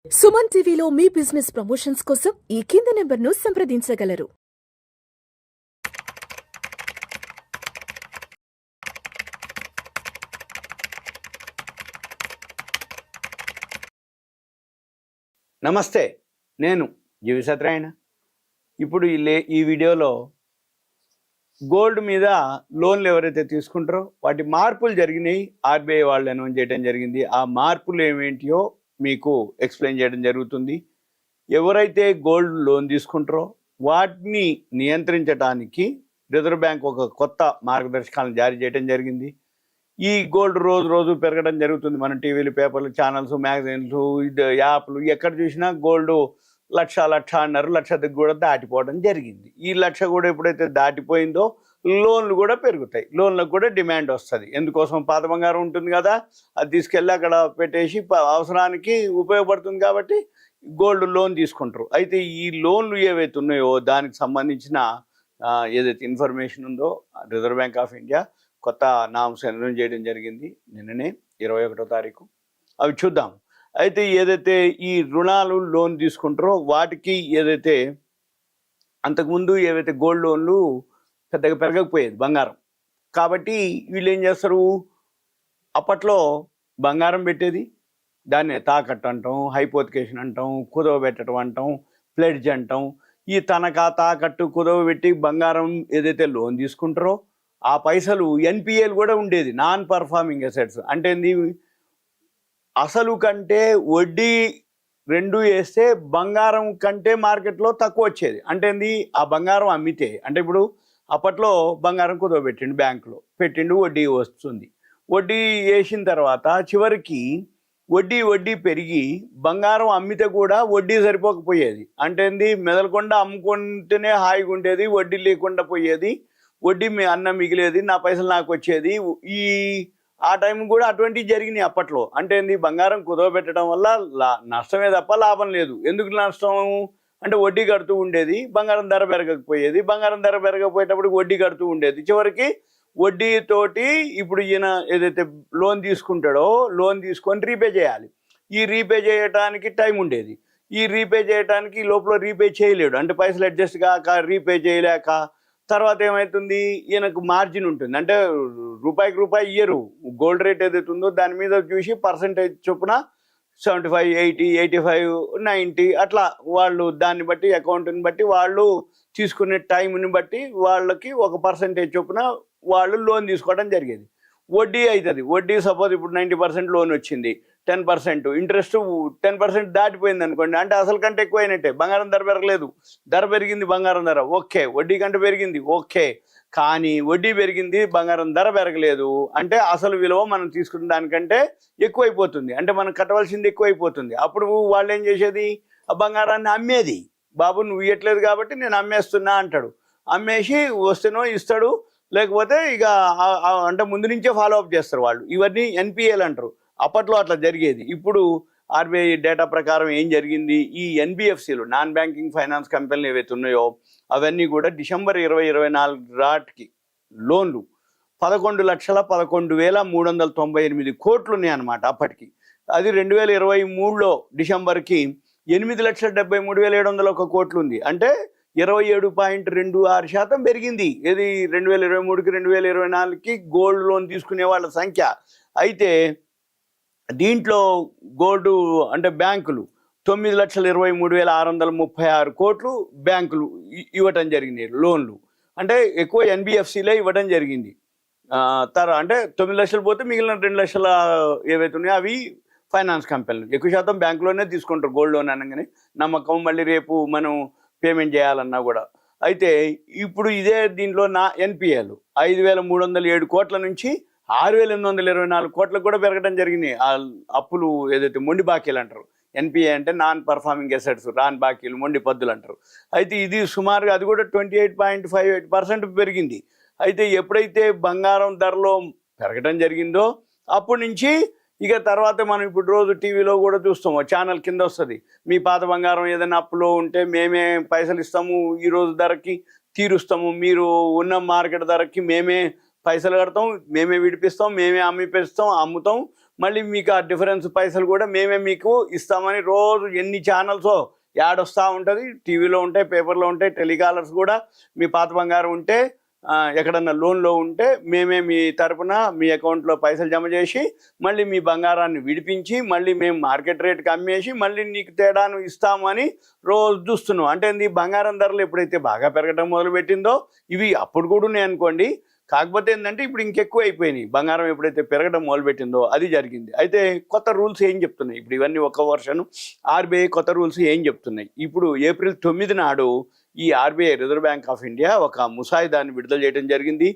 సుమన్ టీవీలో మీ business promotions కోసం ఈ కింది నెంబర్ను సంప్రదించగలరు. నమస్తే, నేను జీవి సత్యనారాయణ. ఇప్పుడు ఈ వీడియోలో గోల్డ్ మీద లోన్లు ఎవరైతే తీసుకుంటారో వాటి మార్పులు జరిగినాయి. ఆర్బీఐ వాళ్ళు అనౌన్స్ చేయడం జరిగింది. ఆ మార్పులు ఏమేంటియో మీకు ఎక్స్ప్లెయిన్ చేయడం జరుగుతుంది. ఎవరైతే గోల్డ్ లోన్ తీసుకుంటారో వాటిని నియంత్రించడానికి రిజర్వ్ బ్యాంక్ ఒక కొత్త మార్గదర్శకాలను జారీ చేయడం జరిగింది. ఈ గోల్డ్ రోజు రోజు పెరగడం జరుగుతుంది. మన టీవీలు, పేపర్లు, ఛానల్స్, మ్యాగజైన్స్, యాప్లు ఎక్కడ చూసినా గోల్డ్ లక్ష కూడా దాటిపోవడం జరిగింది. ఈ లక్ష కూడా ఎప్పుడైతే దాటిపోయిందో లోన్లు కూడా పెరుగుతాయి. లోన్లకు కూడా డిమాండ్ వస్తుంది. ఎందుకోసం? పాత బంగారం ఉంటుంది కదా, అది తీసుకెళ్ళి అక్కడ పెట్టేసి అవసరానికి ఉపయోగపడుతుంది కాబట్టి గోల్డ్ లోన్ తీసుకుంటారు. అయితే ఈ లోన్లు ఏవైతే ఉన్నాయో దానికి సంబంధించిన ఏదైతే ఇన్ఫర్మేషన్ ఉందో రిజర్వ్ బ్యాంక్ ఆఫ్ ఇండియా కొత్త నామ్స్ అనౌన్స్ చేయడం జరిగింది నిన్ననే 21వ తారీఖు. అవి చూద్దాం. అయితే ఏదైతే ఈ రుణాలు లోన్ తీసుకుంటారో వాటికి ఏదైతే అంతకుముందు ఏవైతే గోల్డ్ లోన్లు పెద్దగా పెరగకపోయేది బంగారం, కాబట్టి వీళ్ళు ఏం చేస్తారు, అప్పట్లో బంగారం పెట్టేది, దాన్ని తాకట్టు అంటాం, హైపోతికేషన్ అంటాం, కుదవ పెట్టడం అంటాం, ప్లెడ్జ్ అంటాం. ఈ తనఖా, తాకట్టు, కుదవ పెట్టి బంగారం ఏదైతే లోన్ తీసుకుంటారో ఆ పైసలు ఎన్పిఎల్ కూడా ఉండేది, నాన్ పర్ఫార్మింగ్ అసెట్స్. అంటే ఏంది, అసలు కంటే వడ్డీ రెండు వేస్తే బంగారం కంటే మార్కెట్లో తక్కువ వచ్చేది. అంటే ఏంది, ఆ బంగారం అమ్మితే, అంటే ఇప్పుడు అప్పట్లో బంగారం కుదవ పెట్టిండు, బ్యాంకులో పెట్టిండు, వడ్డీ వస్తుంది. వడ్డీ వేసిన తర్వాత చివరికి వడ్డీ పెరిగి బంగారం అమ్మితే కూడా వడ్డీ సరిపోకపోయేది. అంటే ఏంది, మెదలకుండా అమ్ముకుంటేనే హాయిగా ఉండేది, వడ్డీ లేకుండా పోయేది, వడ్డీ అన్న మిగిలేది, నా పైసలు నాకు వచ్చేది. ఆ టైం కూడా అటువంటివి జరిగినాయి అప్పట్లో. అంటే ఏంది, బంగారం కుదవ పెట్టడం వల్ల నష్టమే తప్ప లాభం లేదు. ఎందుకు నష్టం అంటే వడ్డీ కడుతూ ఉండేది, బంగారం ధర పెరగకపోయేది, బంగారం ధర పెరగకపోయేటప్పుడు వడ్డీ కడుతూ ఉండేది. చివరికి వడ్డీతోటి ఇప్పుడు ఈయన ఏదైతే లోన్ తీసుకుంటాడో లోన్ తీసుకొని రీపే చేయాలి. ఈ రీపే చేయడానికి టైం ఉండేది. ఈ రీపే చేయడానికి లోపల రీపే చేయలేడు, అంటే పైసలు అడ్జస్ట్ కాక రీపే చేయలేక తర్వాత ఏమవుతుంది, ఈయనకు మార్జిన్ ఉంటుంది. అంటే రూపాయికి రూపాయి ఇయ్యరు, గోల్డ్ రేట్ ఏదైతే ఉందో దాని మీద చూసి పర్సెంటేజ్ చొప్పున 75, 80, 85, 90 అట్లా వాళ్ళు దాన్ని బట్టి అకౌంట్ని బట్టి వాళ్ళు తీసుకునే టైంని బట్టి వాళ్ళకి ఒక పర్సెంటేజ్ చొప్పున వాళ్ళు లోన్ తీసుకోవడం జరిగేది. వడ్డీ అవుతుంది. వడ్డీ సపోజ్ ఇప్పుడు 90% లోన్ వచ్చింది, 10% ఇంట్రెస్ట్ 10% దాటిపోయింది అనుకోండి, అంటే అసలు కంటే ఎక్కువైనట్టే. బంగారం ధర పెరగలేదు, ధర పెరిగింది, బంగారం ధర ఓకే, వడ్డీ కంటే పెరిగింది ఓకే, కానీ వడ్డీ పెరిగింది, బంగారం ధర పెరగలేదు, అంటే అసలు విలువ మనం తీసుకున్న దానికంటే ఎక్కువైపోతుంది, అంటే మనం కట్టవలసింది ఎక్కువైపోతుంది. అప్పుడు వాళ్ళు ఏం చేసేది, ఆ బంగారాన్ని అమ్మేది. బాబు నువ్వు ఇవ్వట్లేదు కాబట్టి నేను అమ్మేస్తున్నా అంటాడు. అమ్మేసి వస్తేనో ఇస్తాడు, లేకపోతే ఇక అంటే ముందు నుంచే ఫాలో అప్ చేస్తారు వాళ్ళు. ఇవన్నీ ఎన్పిఎల్ అంటారు. అప్పట్లో అట్లా జరిగేది. ఇప్పుడు ఆర్బీఐ డేటా ప్రకారం ఏం జరిగింది, ఈ ఎన్బిఎఫ్సిలు, నాన్ బ్యాంకింగ్ ఫైనాన్స్ కంపెనీలు ఏవైతే ఉన్నాయో అవన్నీ కూడా డిసెంబర్ 2024 నాటికి లోన్లు 11,11,398 కోట్లు ఉన్నాయన్నమాట అప్పటికి. అది 2023లో డిసెంబర్కి 8,73,701 కోట్లు ఉంది. అంటే 27.26% పెరిగింది. ఇది 2023కి 2024కి గోల్డ్ లోన్ తీసుకునే వాళ్ళ సంఖ్య. అయితే దీంట్లో గోల్డ్ అంటే బ్యాంకులు 9,23,636 కోట్లు బ్యాంకులు ఇవ్వటం జరిగింది లోన్లు. అంటే ఎక్కువ ఎన్బిఎఫ్సిలే ఇవ్వడం జరిగింది. అంటే 9 లక్షలు పోతే మిగిలిన 2 లక్షల ఏవైతే ఉన్నాయో అవి ఫైనాన్స్ కంపెనీలు. ఎక్కువ శాతం బ్యాంకులోనే తీసుకుంటారు గోల్డ్ లోన్ అనగానే, నమ్మకం, మళ్ళీ రేపు మనం పేమెంట్ చేయాలన్నా కూడా. అయితే ఇప్పుడు ఇదే దీంట్లో నా ఎన్పిఎల్ 5,307 కోట్ల నుంచి 6,824 కోట్లకు కూడా పెరగడం జరిగింది. ఆ అప్పులు ఏదైతే మొండి బాకీలు అంటారు, ఎన్పిఏ అంటే నాన్ పర్ఫార్మింగ్ అసెట్స్, రాన్ బాకీలు, మొండి పద్దులు అంటారు. అయితే ఇది సుమారుగా అది కూడా 28.58% పెరిగింది. అయితే ఎప్పుడైతే బంగారం ధరలో పెరగడం జరిగిందో అప్పటి నుంచి ఇక తర్వాత మనం ఇప్పుడు రోజు టీవీలో కూడా చూస్తాము, ఛానల్ కింద వస్తుంది, మీ పాత బంగారం ఏదైనా అప్పులో ఉంటే మేమే పైసలు ఇస్తాము, ఈరోజు ధరకి తీరుస్తాము, మీరు ఉన్న మార్కెట్ ధరకి మేమే పైసలు కడతాం, మేమే విడిపిస్తాం, మేమే అమ్ముతాం, మళ్ళీ మీకు ఆ డిఫరెన్స్ పైసలు కూడా మేమే మీకు ఇస్తామని రోజు ఎన్ని ఛానల్సో యాడ్ వస్తూ ఉంటుంది, టీవీలో ఉంటాయి, పేపర్లో ఉంటాయి, టెలికాలర్స్ కూడా మీ పాత బంగారం ఉంటే ఎక్కడన్నా లోన్లో ఉంటే మేమే మీ తరపున మీ అకౌంట్లో పైసలు జమ చేసి మళ్ళీ మీ బంగారాన్ని విడిపించి మళ్ళీ మేము మార్కెట్ రేట్కి అమ్మేసి మళ్ళీ నీకు తేడాను ఇస్తామని రోజు చూస్తున్నాం. అంటే ఈ బంగారం ధరలు ఎప్పుడైతే బాగా పెరగడం మొదలుపెట్టిందో ఇవి అప్పుడు కూడా ఉన్నాయి అనుకోండి, కాకపోతే ఏంటంటే ఇప్పుడు ఇంకెక్కువ అయిపోయినాయి. బంగారం ఎప్పుడైతే పెరగడం మొదలుపెట్టిందో అది జరిగింది. అయితే కొత్త రూల్స్ ఏం చెప్తున్నాయి, ఇప్పుడు ఇవన్నీ ఒక వర్షన్ ఆర్బీఐ కొత్త రూల్స్ ఏం చెప్తున్నాయి. ఇప్పుడు ఏప్రిల్ 9 నాడు ఈ RBI reserve bank of India ఒక ముసాయిదాన్ని విడుదల చేయడం జరిగింది.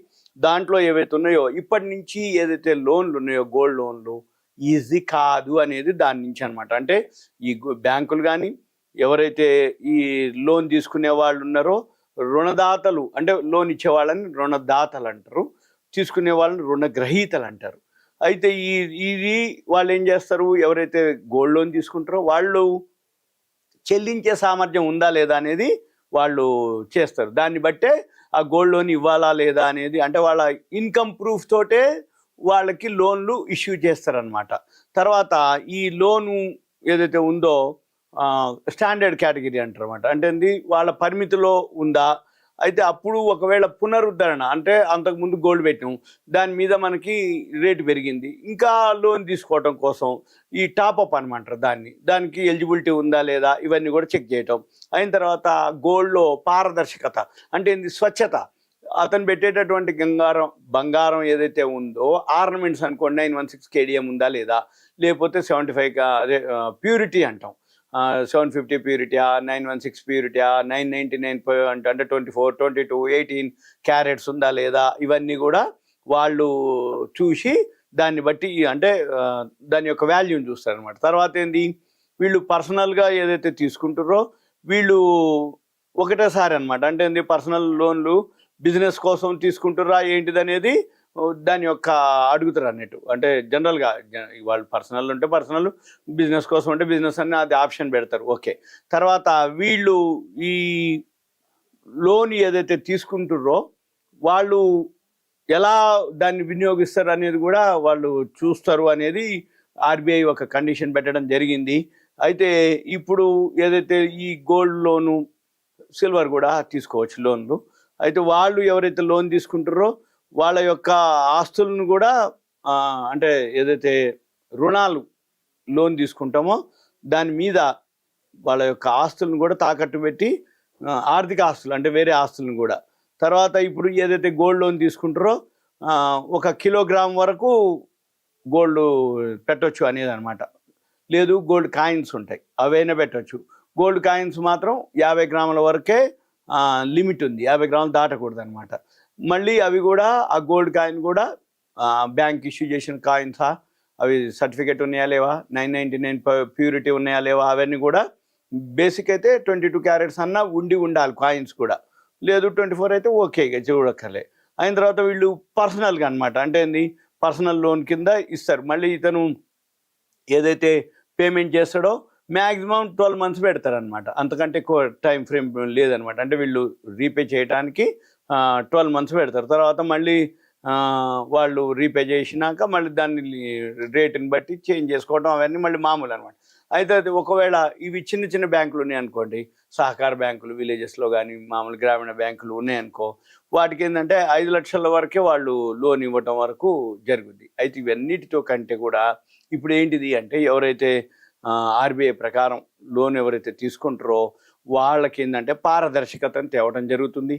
దాంట్లో ఏవైతే ఉన్నాయో ఇప్పటి నుంచి ఏదైతే లోన్లు ఉన్నాయో గోల్డ్ లోన్లు ఈజీ కాదు అనేది దాని నుంచి అనమాట. అంటే ఈ బ్యాంకులు కానీ ఎవరైతే ఈ లోన్ తీసుకునే వాళ్ళు ఉన్నారో రుణదాతలు, అంటే లోన్ ఇచ్చే వాళ్ళని రుణదాతలు అంటారు, తీసుకునే వాళ్ళని రుణగ్రహీతలు అంటారు. అయితే ఇది వాళ్ళు ఏం చేస్తారు, ఎవరైతే గోల్డ్ లోన్ తీసుకుంటారో వాళ్ళు చెల్లించే సామర్థ్యం ఉందా లేదా అనేది వాళ్ళు చేస్తారు. దాన్ని బట్టే ఆ గోల్డ్ లోన్ ఇవ్వాలా లేదా అనేది, అంటే వాళ్ళ ఇన్కమ్ ప్రూఫ్ తోటే వాళ్ళకి లోన్లు ఇష్యూ చేస్తారనమాట. తర్వాత ఈ లోను ఏదైతే ఉందో స్టాండర్డ్ కేటగిరీ అంటారు అనమాట. అంటే వాళ్ళ పరిమితిలో ఉందా, అయితే అప్పుడు ఒకవేళ పునరుద్ధరణ అంటే అంతకుముందు గోల్డ్ పెట్టాం దాని మీద మనకి రేటు పెరిగింది, ఇంకా లోన్ తీసుకోవటం కోసం ఈ టాప్అప్ అనమాట దానికి ఎలిజిబిలిటీ ఉందా లేదా ఇవన్నీ కూడా చెక్ చేయటం. అయిన తర్వాత గోల్డ్లో పారదర్శకత అంటే స్వచ్ఛత, అతను పెట్టేటటువంటి బంగారం ఏదైతే ఉందో ఆర్నమెంట్స్ అనుకోండి 916 KDM ఉందా లేదా, లేకపోతే 75 అదే ప్యూరిటీ అంటాం, 750 ప్యూరిటీయా, 916 ప్యూరిటీయా, 999 అంటే 24, 22, 18 క్యారెట్స్ ఉందా లేదా, ఇవన్నీ కూడా వాళ్ళు చూసి దాన్ని బట్టి అంటే దాని యొక్క వాల్యూని చూస్తారు అనమాట. తర్వాత వీళ్ళు పర్సనల్గా ఏదైతే తీసుకుంటారో వీళ్ళు ఒకటేసారి అనమాట. అంటే పర్సనల్ లోన్లు బిజినెస్ కోసం తీసుకుంటారా ఏంటిది అనేది దాని యొక్క అడుగుతారు అన్నట్టు. అంటే జనరల్గా వాళ్ళు పర్సనల్ ఉంటే పర్సనల్, బిజినెస్ కోసం ఉంటే బిజినెస్ అని అది ఆప్షన్ పెడతారు. ఓకే, తర్వాత వీళ్ళు ఈ లోన్ ఏదైతే తీసుకుంటారో వాళ్ళు ఎలా దాన్ని వినియోగిస్తారు అనేది కూడా వాళ్ళు చూస్తారు అనేది ఆర్బీఐ ఒక కండిషన్ పెట్టడం జరిగింది. అయితే ఇప్పుడు ఏదైతే ఈ గోల్డ్ లోను, సిల్వర్ కూడా తీసుకోవచ్చు లోన్లు. అయితే వాళ్ళు ఎవరైతే లోన్ తీసుకుంటారో వాళ్ళ యొక్క ఆస్తులను కూడా అంటే ఏదైతే రుణాలు లోన్ తీసుకుంటామో దాని మీద వాళ్ళ యొక్క ఆస్తులను కూడా తాకట్టు పెట్టి ఆర్థిక ఆస్తులు అంటే వేరే ఆస్తులను కూడా, తర్వాత ఇప్పుడు ఏదైతే గోల్డ్ లోన్ తీసుకుంటారో 1 కిలోగ్రామ్ వరకు గోల్డ్ పెట్టవచ్చు అనేది అనమాట. లేదు గోల్డ్ కాయిన్స్ ఉంటాయి అవైనా పెట్టవచ్చు. గోల్డ్ కాయిన్స్ మాత్రం 50 గ్రాముల వరకే లిమిట్ ఉంది, 50 గ్రాములు దాటకూడదు అనమాట. మళ్ళీ అవి కూడా ఆ గోల్డ్ కాయిన్ కూడా బ్యాంక్ ఇష్యూ చేసిన కాయిన్సా, అవి సర్టిఫికేట్ ఉన్నాయా లేవా, 999 ప్యూరిటీ ఉన్నాయా లేవా, అవన్నీ కూడా బేసిక్ అయితే 22 క్యారెట్స్ అన్నా ఉండాలి కాయిన్స్ కూడా. లేదు 24 అయితే ఓకే చూడక్కర్లే. అయిన తర్వాత వీళ్ళు పర్సనల్గా అనమాట. అంటే పర్సనల్ లోన్ కింద ఇస్తారు. మళ్ళీ ఇతను ఏదైతే పేమెంట్ చేస్తాడో మ్యాక్సిమం 12 months పెడతారనమాట, అంతకంటే ఎక్కువ టైం ఫ్రేమ్ లేదనమాట. అంటే వీళ్ళు రీపే చేయడానికి 12 months పెడతారు. తర్వాత మళ్ళీ వాళ్ళు రీపే చేసినాక మళ్ళీ దాన్ని రేటుని బట్టి చేంజ్ చేసుకోవడం అవన్నీ మళ్ళీ మామూలు అనమాట. అయితే అది ఒకవేళ ఇవి చిన్న చిన్న బ్యాంకులు ఉన్నాయనుకోండి, సహకార బ్యాంకులు విలేజెస్లో కానీ మామూలు గ్రామీణ బ్యాంకులు ఉన్నాయనుకో, వాటికి ఏంటంటే 5 లక్షల వరకే వాళ్ళు లోన్ ఇవ్వటం వరకు జరుగుద్ది. అయితే ఇవన్నిటితో కంటే కూడా ఇప్పుడు ఏంటిది అంటే ఎవరైతే ఆర్బీఐ ప్రకారం లోన్ ఎవరైతే తీసుకుంటారో వాళ్ళకి ఏంటంటే పారదర్శకతను తేవడం జరుగుతుంది.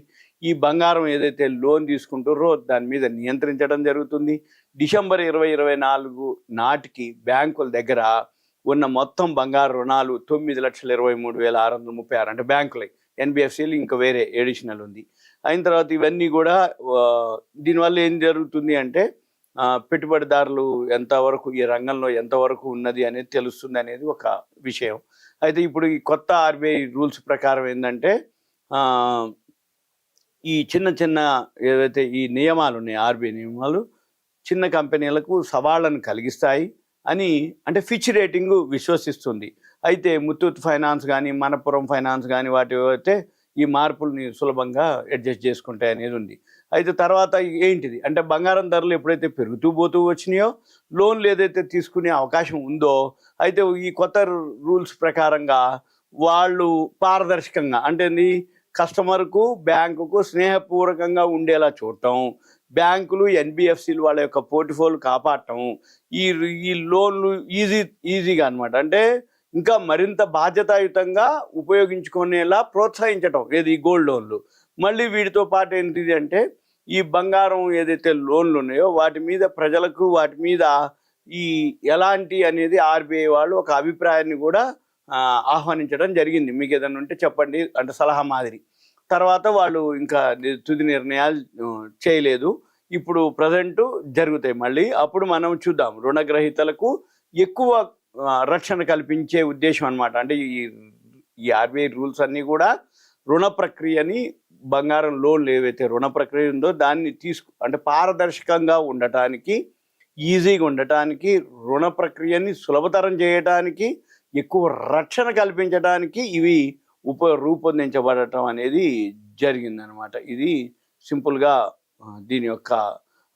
ఈ బంగారం ఏదైతే లోన్ తీసుకుంటారో దాని మీద నియంత్రించడం జరుగుతుంది. డిసెంబర్ 2024 నాటికి బ్యాంకుల దగ్గర ఉన్న మొత్తం బంగారు రుణాలు 9,23,636 అంటే బ్యాంకులే, ఎన్బిఎఫ్సిలు ఇంకా వేరే ఎడిషనల్ ఉంది. అయిన తర్వాత ఇవన్నీ కూడా దీనివల్ల ఏం జరుగుతుంది అంటే పెట్టుబడిదారులు ఎంతవరకు ఈ రంగంలో ఎంతవరకు ఉన్నది అనేది తెలుస్తుంది అనేది ఒక విషయం. అయితే ఇప్పుడు ఈ కొత్త ఆర్బీఐ రూల్స్ ప్రకారం ఏంటంటే ఈ చిన్న చిన్న ఏదైతే ఈ నియమాలు ఉన్నాయి ఆర్బీఐ నియమాలు చిన్న కంపెనీలకు సవాళ్ళను కలిగిస్తాయి అని అంటే ఫిచ్ రేటింగ్ విశ్వసిస్తుంది. అయితే ముత్తూట్ ఫైనాన్స్ కానీ మనపురం ఫైనాన్స్ కానీ వాటి అయితే ఈ మార్పుల్ని సులభంగా అడ్జస్ట్ చేసుకుంటాయి అనేది ఉంది. అయితే తర్వాత ఏంటిది అంటే బంగారం ధరలు ఎప్పుడైతే పెరుగుతూ పోతూ వచ్చినాయో లోన్లు ఏదైతే తీసుకునే అవకాశం ఉందో అయితే ఈ కొత్త రూల్స్ ప్రకారంగా వాళ్ళు పారదర్శకంగా అంటే కస్టమర్కు బ్యాంకుకు స్నేహపూర్వకంగా ఉండేలా చూడటం, బ్యాంకులు ఎన్బిఎఫ్సిలు వాళ్ళ యొక్క పోర్ట్ఫోలియో కాపాడటం, ఈ లోన్లు ఈజీగా అనమాట అంటే ఇంకా మరింత బాధ్యతాయుతంగా ఉపయోగించుకునేలా ప్రోత్సహించటం ఏది గోల్డ్ లోన్లు. మళ్ళీ వీటితో పాటు ఏంటిది అంటే ఈ బంగారం ఏదైతే లోన్లు ఉన్నాయో వాటి మీద ప్రజలకు వాటి మీద ఈ ఎలాంటి అనేది ఆర్బీఐ వాళ్ళు ఒక అభిప్రాయాన్ని కూడా ఆహ్వానించడం జరిగింది. మీకు ఏదైనా ఉంటే చెప్పండి అంటే సలహా మాదిరి. తర్వాత వాళ్ళు ఇంకా తుది నిర్ణయాలు చేయలేదు. ఇప్పుడు ప్రజెంట్ జరుగుతాయి మళ్ళీ. అప్పుడు మనం చూద్దాం రుణగ్రహీతలకు ఎక్కువ రక్షణ కల్పించే ఉద్దేశం అనమాట. అంటే ఈ ఆర్బీఐ రూల్స్ అన్నీ కూడా రుణ ప్రక్రియని బంగారం లోన్లు ఏవైతే రుణ ప్రక్రియ ఉందో దాన్ని అంటే పారదర్శకంగా ఉండటానికి, ఈజీగా ఉండటానికి, రుణ ప్రక్రియని సులభతరం చేయడానికి, ఎక్కువ రక్షణ కల్పించడానికి ఇవి రూపొందించబడటం అనేది జరిగిందనమాట. ఇది సింపుల్గా దీని యొక్క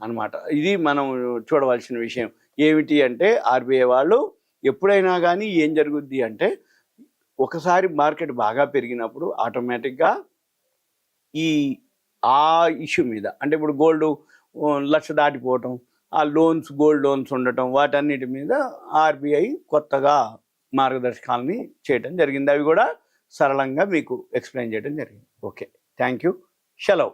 అనమాట. ఇది మనం చూడవలసిన విషయం ఏమిటి అంటే ఆర్బీఐ వాళ్ళు ఎప్పుడైనా కానీ ఏం జరుగుద్ది అంటే ఒకసారి మార్కెట్ బాగా పెరిగినప్పుడు ఆటోమేటిక్గా ఆ ఇష్యూ మీద అంటే ఇప్పుడు గోల్డ్ 1,00,000 దాటిపోవటం, ఆ లోన్స్ గోల్డ్ లోన్స్ ఉండటం వాటన్నిటి మీద ఆర్బీఐ కొత్తగా మార్గదర్శకాలని చేయటం జరిగింది. అవి కూడా సరళంగా మీకు ఎక్స్ప్లెయిన్ చేయడం జరిగింది. Okay, thank you. సెలవు.